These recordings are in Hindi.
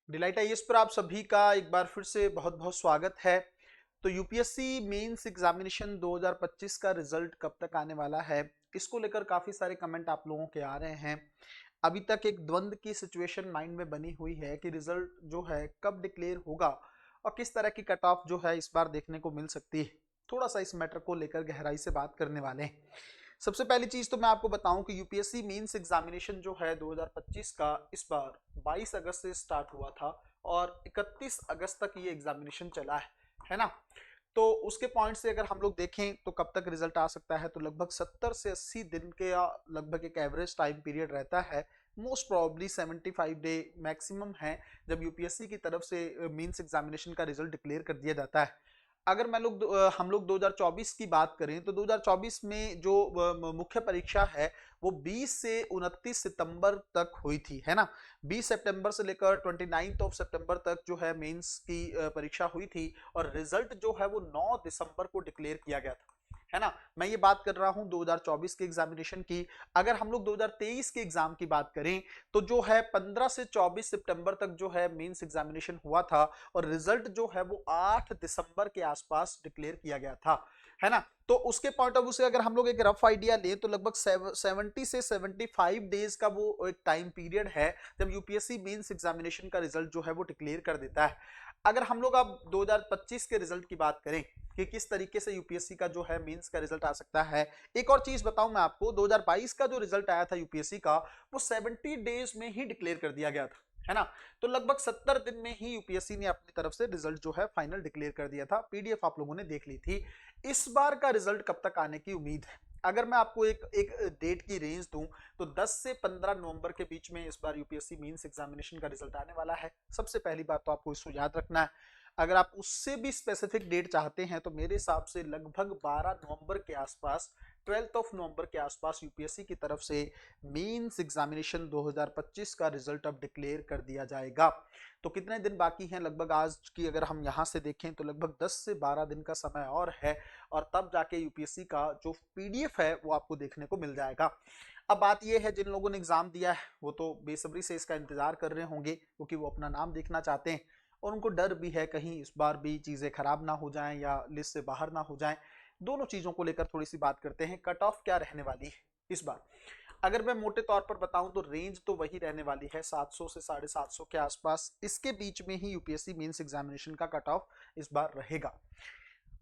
डिलाइट आईएएस पर आप सभी का एक बार फिर से बहुत बहुत स्वागत है। तो यूपीएससी मेंस एग्जामिनेशन 2025 का रिजल्ट कब तक आने वाला है, इसको लेकर काफी सारे कमेंट आप लोगों के आ रहे हैं। अभी तक एक द्वंद की सिचुएशन माइंड में बनी हुई है कि रिजल्ट जो है कब डिक्लेयर होगा और किस तरह की कट ऑफ जो है इस बार देखने को मिल सकती है। थोड़ा सा इस मैटर को लेकर गहराई से बात करने वाले हैं। सबसे पहली चीज तो मैं आपको बताऊं कि यूपीएससी मेंस एग्जामिनेशन जो है 2025 का इस बार 22 अगस्त से स्टार्ट हुआ था और 31 अगस्त तक ये एग्जामिनेशन चला है ना। तो उसके पॉइंट से अगर हम लोग देखें तो कब तक रिजल्ट आ सकता है, तो लगभग 70 से 80 दिन के या लगभग एक एवरेज टाइम पीरियड रहता है। मोस्ट प्रोबेबली 75 डे मैक्सिमम है जब यूपीएससी की तरफ से मेंस एग्जामिनेशन का रिजल्ट डिक्लेयर कर दिया जाता है। अगर हम लोग 2024 की बात करें तो 2024 में जो मुख्य परीक्षा है वो 20 से 29 सितंबर तक हुई थी, है ना। 20 सितंबर से लेकर 29 ऑफ सितंबर तक जो है मेंस की परीक्षा हुई थी और रिजल्ट जो है वो 9 दिसंबर को डिक्लेयर किया गया था, है ना। मैं ये बात कर रहा हूं 2024 के एग्जामिनेशन की। अगर हम लोग 2023 के एग्जाम की बात करें तो जो है 15 से 24 सितंबर तक जो है मेंस एग्जामिनेशन हुआ था और रिजल्ट जो है वो 8 दिसंबर के आसपास डिक्लेयर किया गया था, है ना। तो उसके पॉइंट ऑफ व्यू से अगर हम लोग एक रफ आइडिया लें तो लगभग 70 से 75 डेज का वो एक टाइम पीरियड है जब यूपीएससी मेंस एग्जामिनेशन का रिजल्ट जो है वो डिक्लेयर कर देता है। अगर हम लोग अब 2025 के रिजल्ट की बात करें कि किस तरीके से यूपीएससी का जो है मेंस का रिजल्ट आ सकता है, एक और चीज बताऊं मैं आपको, 2022 का जो रिजल्ट आया था यूपीएससी का वो 70 डेज में ही डिक्लेयर कर दिया गया था, है ना। तो लगभग 70 दिन में ही यूपीएससी ने अपनी तरफ से रिजल्ट जो है फाइनल डिक्लेयर कर दिया था। पीडीएफ आप लोगों ने देख ली थी। इस बार का रिजल्ट कब तक आने की उम्मीद है? अगर मैं आपको एक एक डेट की रेंज दूं तो 10 से 15 नवंबर के बीच में इस बार यूपीएससी मेंस एग्जामिनेशन का रिजल्ट आने वाला है। सबसे पहली बात तो आपको इसको याद रखना है। अगर आप उससे भी स्पेसिफिक डेट चाहते हैं तो मेरे हिसाब से लगभग 12 नवंबर के आसपास, 12 ऑफ नवंबर के आसपास यूपीएससी की तरफ से मेंस एग्जामिनेशन 2025 का रिजल्ट अब डिक्लेयर कर दिया जाएगा। तो कितने दिन बाकी हैं? लगभग आज की अगर हम यहां से देखें तो लगभग 10 से 12 दिन का समय और है और तब जाके यूपीएससी का जो पीडीएफ है वो आपको देखने को मिल जाएगा। अब बात यह है, जिन लोगों ने एग्जाम दिया है वो तो बेसब्री से इसका इंतजार कर रहे होंगे क्योंकि वो अपना नाम देखना चाहते हैं और उनको डर भी है कहीं इस बार भी चीजें खराब ना हो जाएं या लिस्ट से बाहर ना हो जाएं। दोनों चीजों को लेकर थोड़ी सी बात करते हैं। कट ऑफ क्या रहने वाली है इस बार? अगर मैं मोटे तौर पर बताऊं तो रेंज तो वही रहने वाली है 700 से 750 के आसपास। इसके बीच में ही यूपीएससी मेंस एग्जामिनेशन का कट ऑफ इस बार रहेगा।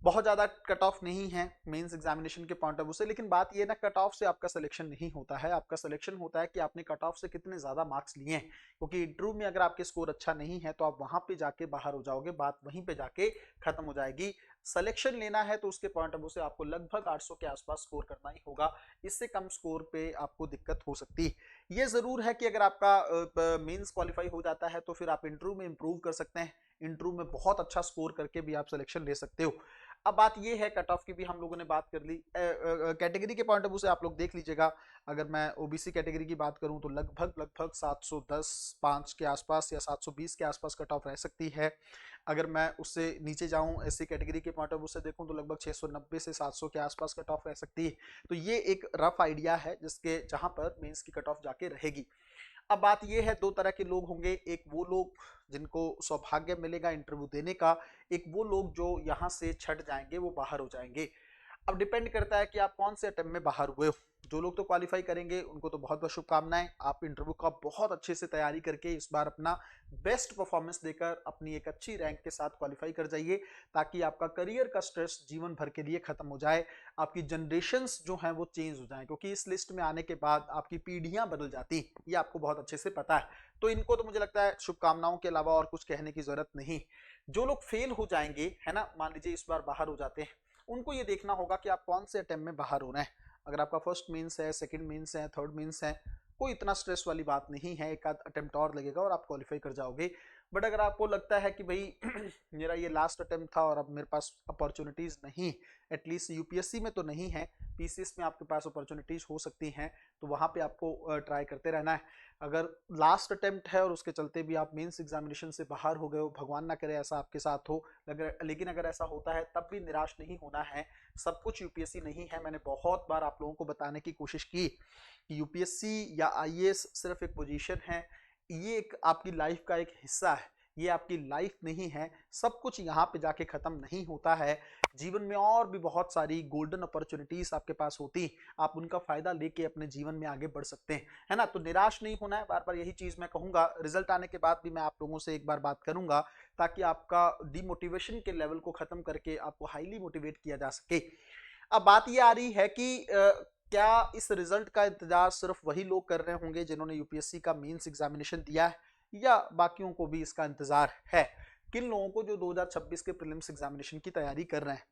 बहुत ज्यादा कट ऑफ नहीं है मेंस एग्जामिनेशन के पॉइंट ऑफ व्यू से, लेकिन बात ये ना, कट ऑफ से आपका सिलेक्शन नहीं होता है। आपका सिलेक्शन होता है कि आपने कट ऑफ से कितने ज्यादा मार्क्स लिए हैं, क्योंकि इंटरव्यू में अगर आपके स्कोर अच्छा नहीं है तो आप वहां पे जाके बाहर हो जाओगे, बात वहीं पे जाके खत्म हो जाएगी। सिलेक्शन लेना है तो उसके पॉइंट ऑफ व्यू से आपको लगभग 800 के आसपास स्कोर करना ही होगा। इससे कम स्कोर पे आपको दिक्कत हो सकती है। ये जरूर है कि अगर आपका मेंस क्वालिफाई हो जाता है तो फिर आप इंटरव्यू में इंप्रूव कर सकते हैं। इंटरव्यू में बहुत अच्छा स्कोर करके भी आप सिलेक्शन ले सकते हो। अब बात ये है, कट ऑफ की भी हम लोगों ने बात कर ली। कैटेगरी के पॉइंट ऑफ व्यू से आप लोग देख लीजिएगा। अगर मैं ओबीसी कैटेगरी की बात करूं तो लगभग लगभग 710 5 के आसपास या 720 के आसपास कट ऑफ रह सकती है। अगर मैं उससे नीचे जाऊं एससी कैटेगरी के पॉइंट ऑफ व्यू से देखूं तो लगभग 690 से 700 के आसपास कट ऑफ रह सकती है। तो ये एक रफ आइडिया है जिसके जहां पर मेंस की कट ऑफ जाके रहेगी। अब बात यह है, दो तरह के लोग होंगे। एक वो लोग जिनको सौभाग्य मिलेगा इंटरव्यू देने का, एक वो लोग जो यहाँ से छट जाएंगे, वो बाहर हो जाएंगे। अब डिपेंड करता है कि आप कौन से अटेम्प्ट में बाहर हुए हो। जो लोग तो क्वालिफाई करेंगे उनको तो बहुत बहुत शुभकामनाएं। आप इंटरव्यू का बहुत अच्छे से तैयारी करके इस बार अपना बेस्ट परफॉर्मेंस देकर अपनी एक अच्छी रैंक के साथ क्वालिफाई कर जाइए, ताकि आपका करियर का स्ट्रेस जीवन भर के लिए खत्म हो जाए, आपकी जनरेशन्स जो हैं वो चेंज हो जाए, क्योंकि इस लिस्ट में आने के बाद आपकी पीढ़ियां बदल जाती, ये आपको बहुत अच्छे से पता है। तो इनको तो मुझे लगता है शुभकामनाओं के अलावा और कुछ कहने की जरूरत नहीं। जो लोग फेल हो जाएंगे, है ना, मान लीजिए इस बार बाहर हो जाते हैं, उनको ये देखना होगा कि आप कौन से अटेम्प्ट में बाहर हो रहे हैं। अगर आपका फर्स्ट मीन्स है, सेकंड मीन्स है, थर्ड मीन्स है, कोई इतना स्ट्रेस वाली बात नहीं है, एक आध अटेम्प्ट और लगेगा और आप क्वालिफाई कर जाओगे। बट अगर आपको लगता है कि भाई मेरा ये लास्ट अटेम्प्ट था और अब मेरे पास अपॉर्चुनिटीज नहीं, एटलीस्ट यूपीएससी में तो नहीं है, पीसीएस में आपके पास अपॉर्चुनिटीज हो सकती हैं, तो वहां पे आपको ट्राई करते रहना है। अगर लास्ट अटेम्प्ट है और उसके चलते भी आप मेंस एग्जामिनेशन से बाहर हो गए हो, भगवान ना करे ऐसा आपके साथ हो, लेकिन अगर ऐसा होता है तब भी निराश नहीं होना है। सब कुछ यूपीएससी नहीं है। मैंने बहुत बार आप लोगों को बताने की कोशिश की कि यूपीएससी या आईएएस सिर्फ एक पोजीशन है, ये एक आपकी लाइफ का एक हिस्सा है। ये आपकी लाइफ नहीं है। सब कुछ यहाँ पे जाके खत्म नहीं होता है। जीवन में और भी बहुत सारी गोल्डन अपॉर्चुनिटीज आपके पास होती, आप उनका फायदा लेके अपने जीवन में आगे बढ़ सकते हैं, है ना। तो निराश नहीं होना है, बार बार यही चीज मैं कहूंगा। रिजल्ट आने के बाद भी मैं आप लोगों से एक बार बात करूंगा, ताकि आपका डिमोटिवेशन के लेवल को खत्म करके आपको हाईली मोटिवेट किया जा सके। अब बात ये आ रही है कि क्या इस रिजल्ट का इंतजार सिर्फ वही लोग कर रहे होंगे जिन्होंने यूपीएससी का मेंस एग्जामिनेशन दिया है, या बाकियों को भी इसका इंतजार है? किन लोगों को जो 2026 के प्रीलिम्स एग्जामिनेशन की तैयारी कर रहे हैं।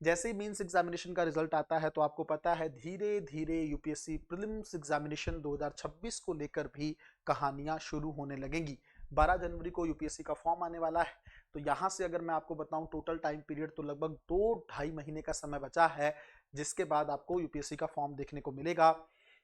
जैसे ही मेंस एग्जामिनेशन का रिजल्ट आता है तो आपको पता है धीरे धीरे यूपीएससी प्रीलिम्स एग्जामिनेशन 2026 को लेकर भी कहानियां शुरू होने लगेंगी। 12 जनवरी को यूपीएससी का फॉर्म आने वाला है। तो यहाँ से अगर मैं आपको बताऊं टोटल टाइम पीरियड तो लगभग 2-2.5 महीने का समय बचा है, जिसके बाद आपको यूपीएससी का फॉर्म देखने को मिलेगा।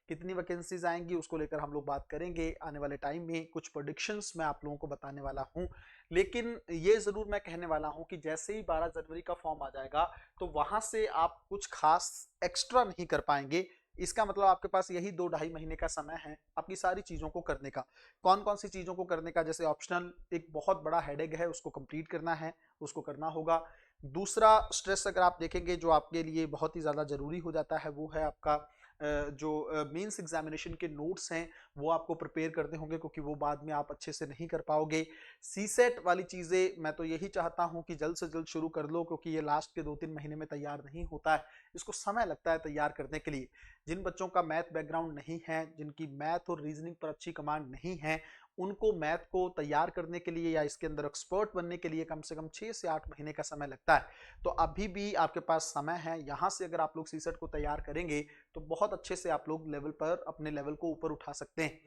कितनी वैकेंसीज आएंगी उसको लेकर हम लोग बात करेंगे आने वाले टाइम में। कुछ प्रेडिक्शंस मैं आप लोगों को बताने वाला हूं, लेकिन ये जरूर मैं कहने वाला हूं कि जैसे ही 12 जनवरी का फॉर्म आ जाएगा तो वहां से आप कुछ खास एक्स्ट्रा नहीं कर पाएंगे। इसका मतलब आपके पास यही 2-2.5 महीने का समय है अपनी सारी चीजों को करने का। कौन कौन सी चीजों को करने का? जैसे ऑप्शनल एक बहुत बड़ा हेडेक है, उसको कंप्लीट करना है, उसको करना होगा। दूसरा स्ट्रेस अगर आप देखेंगे जो आपके लिए बहुत ही ज्यादा जरूरी हो जाता है, वो है आपका जो मेंस एग्जामिनेशन के नोट्स हैं वो आपको प्रिपेयर करने होंगे, क्योंकि वो बाद में आप अच्छे से नहीं कर पाओगे। सीसेट वाली चीज़ें मैं तो यही चाहता हूं कि जल्द से जल्द शुरू कर लो, क्योंकि ये लास्ट के 2-3 महीने में तैयार नहीं होता है, इसको समय लगता है तैयार करने के लिए। जिन बच्चों का मैथ बैकग्राउंड नहीं है, जिनकी मैथ और रीजनिंग पर अच्छी कमांड नहीं है, उनको मैथ को तैयार करने के लिए या इसके अंदर एक्सपर्ट बनने के लिए कम से कम 6 से 8 महीने का समय लगता है। तो अभी भी आपके पास समय है। यहाँ से अगर आप लोग सीसेट को तैयार करेंगे तो बहुत अच्छे से आप लोग लेवल पर अपने लेवल को ऊपर उठा सकते हैं।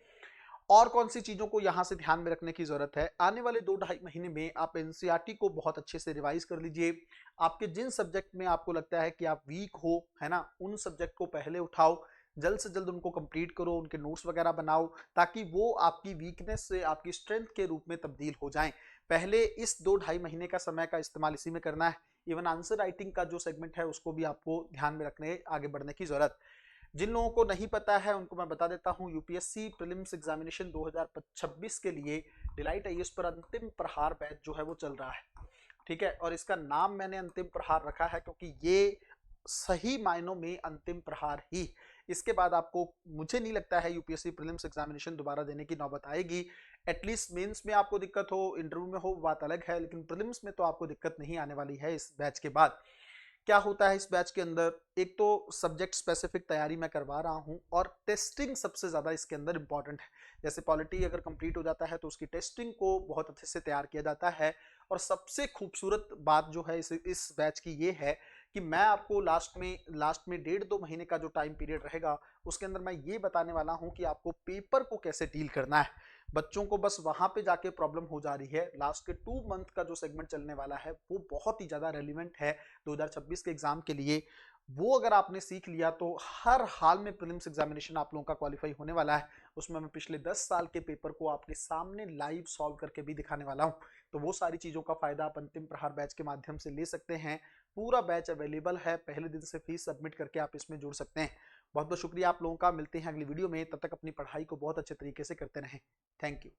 और कौन सी चीजों को यहां से ध्यान में रखने की जरूरत है? आने वाले 2-2.5 महीने में आप एनसीईआरटी को बहुत अच्छे से रिवाइज कर लीजिए। आपके जिन सब्जेक्ट में आपको लगता है कि आप वीक हो, है ना, उन सब्जेक्ट को पहले उठाओ, जल्द से जल्द उनको कंप्लीट करो, उनके नोट्स वगैरह बनाओ, ताकि वो आपकी वीकनेस से आपकी स्ट्रेंथ के रूप में तब्दील हो जाएं। पहले इस 2-2.5 महीने का समय का इस्तेमाल इसी में करना है। इवन आंसर राइटिंग का जो सेगमेंट है उसको भी आपको ध्यान में रखने आगे बढ़ने की जरूरत। जिन लोगों को नहीं पता है उनको मैं बता देता हूं, यूपीएससी प्रीलिम्स एग्जामिनेशन 2026 के लिए डिलाइट आईएएस पर अंतिम प्रहार बैच जो है वो चल रहा है, ठीक है। और इसका नाम मैंने अंतिम प्रहार रखा है क्योंकि ये सही मायनों में अंतिम प्रहार ही। इसके बाद आपको, मुझे नहीं लगता है यूपीएससी प्रीलिम्स एग्जामिनेशन दोबारा देने की नौबत आएगी। एटलीस्ट मेंस में आपको दिक्कत हो, इंटरव्यू में हो, बात अलग है, लेकिन प्रीलिम्स में तो आपको दिक्कत नहीं आने वाली है इस बैच के बाद। क्या होता है इस बैच के अंदर? एक तो सब्जेक्ट स्पेसिफिक तैयारी मैं करवा रहा हूं, और टेस्टिंग सबसे ज्यादा इसके अंदर इंपॉर्टेंट है। जैसे पॉलिटी अगर कंप्लीट हो जाता है तो उसकी टेस्टिंग को बहुत अच्छे से तैयार किया जाता है। और सबसे खूबसूरत बात जो है इस बैच की ये है कि मैं आपको लास्ट में 1.5-2 महीने का जो टाइम पीरियड रहेगा उसके अंदर मैं ये बताने वाला हूं कि आपको पेपर को कैसे डील करना है। बच्चों को बस वहां पे जाके प्रॉब्लम हो जा रही है। लास्ट के 2 मंथ का जो सेगमेंट चलने वाला है वो बहुत ही ज्यादा रेलिवेंट है 2026 के एग्जाम के लिए। वो अगर आपने सीख लिया तो हर हाल में प्रीलिम्स एग्जामिनेशन आप लोगों का क्वालिफाई होने वाला है। उसमें मैं पिछले 10 साल के पेपर को आपके सामने लाइव सॉल्व करके भी दिखाने वाला हूं। तो वो सारी चीजों का फायदा आप अंतिम प्रहार बैच के माध्यम से ले सकते हैं। पूरा बैच अवेलेबल है, पहले दिन से फीस सबमिट करके आप इसमें जुड़ सकते हैं। बहुत बहुत शुक्रिया आप लोगों का। मिलते हैं अगली वीडियो में, तब तक अपनी पढ़ाई को बहुत अच्छे तरीके से करते रहें। Thank you.